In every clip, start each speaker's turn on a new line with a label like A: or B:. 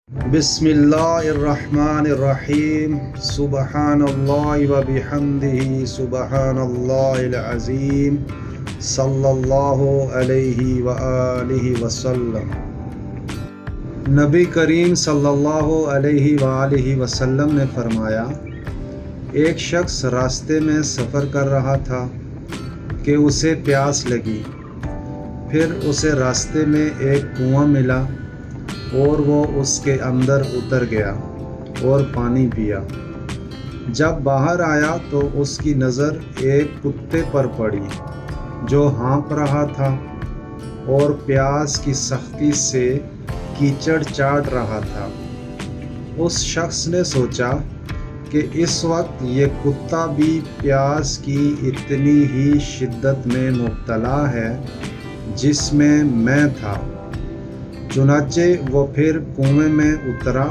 A: بسم اللہ الرحمن الرحیم سبحان اللہ و بحمدہ سبحان اللہ العظیم صلی اللہ علیہ وآلہ وسلم۔ نبی کریم صلی اللہ علیہ وآلہ وسلم نے فرمایا، ایک شخص راستے میں سفر کر رہا تھا کہ اسے پیاس لگی۔ پھر اسے راستے میں ایک کنواں ملا اور وہ اس کے اندر اتر گیا اور پانی پیا۔ جب باہر آیا تو اس کی نظر ایک کتے پر پڑی جو ہانپ رہا تھا اور پیاس کی سختی سے کیچڑ چاٹ رہا تھا۔ اس شخص نے سوچا کہ اس وقت یہ کتا بھی پیاس کی اتنی ہی شدت میں مبتلا ہے جس میں تھا۔ چنانچہ وہ پھر کنویں میں اترا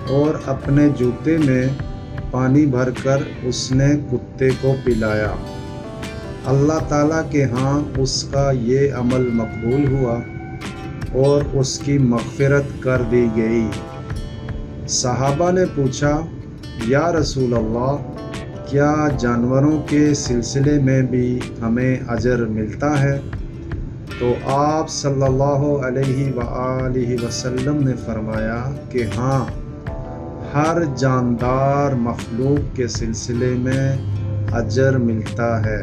A: اور اپنے جوتے میں پانی بھر کر اس نے کتے کو پلایا۔ اللہ تعالیٰ کے ہاں اس کا یہ عمل مقبول ہوا اور اس کی مغفرت کر دی گئی۔ صحابہ نے پوچھا، یا رسول اللہ، کیا جانوروں کے سلسلے میں بھی ہمیں اجر ملتا ہے؟ تو آپ صلی اللہ علیہ وآلہ وسلم نے فرمایا کہ ہاں، ہر جاندار مخلوق کے سلسلے میں اجر ملتا ہے۔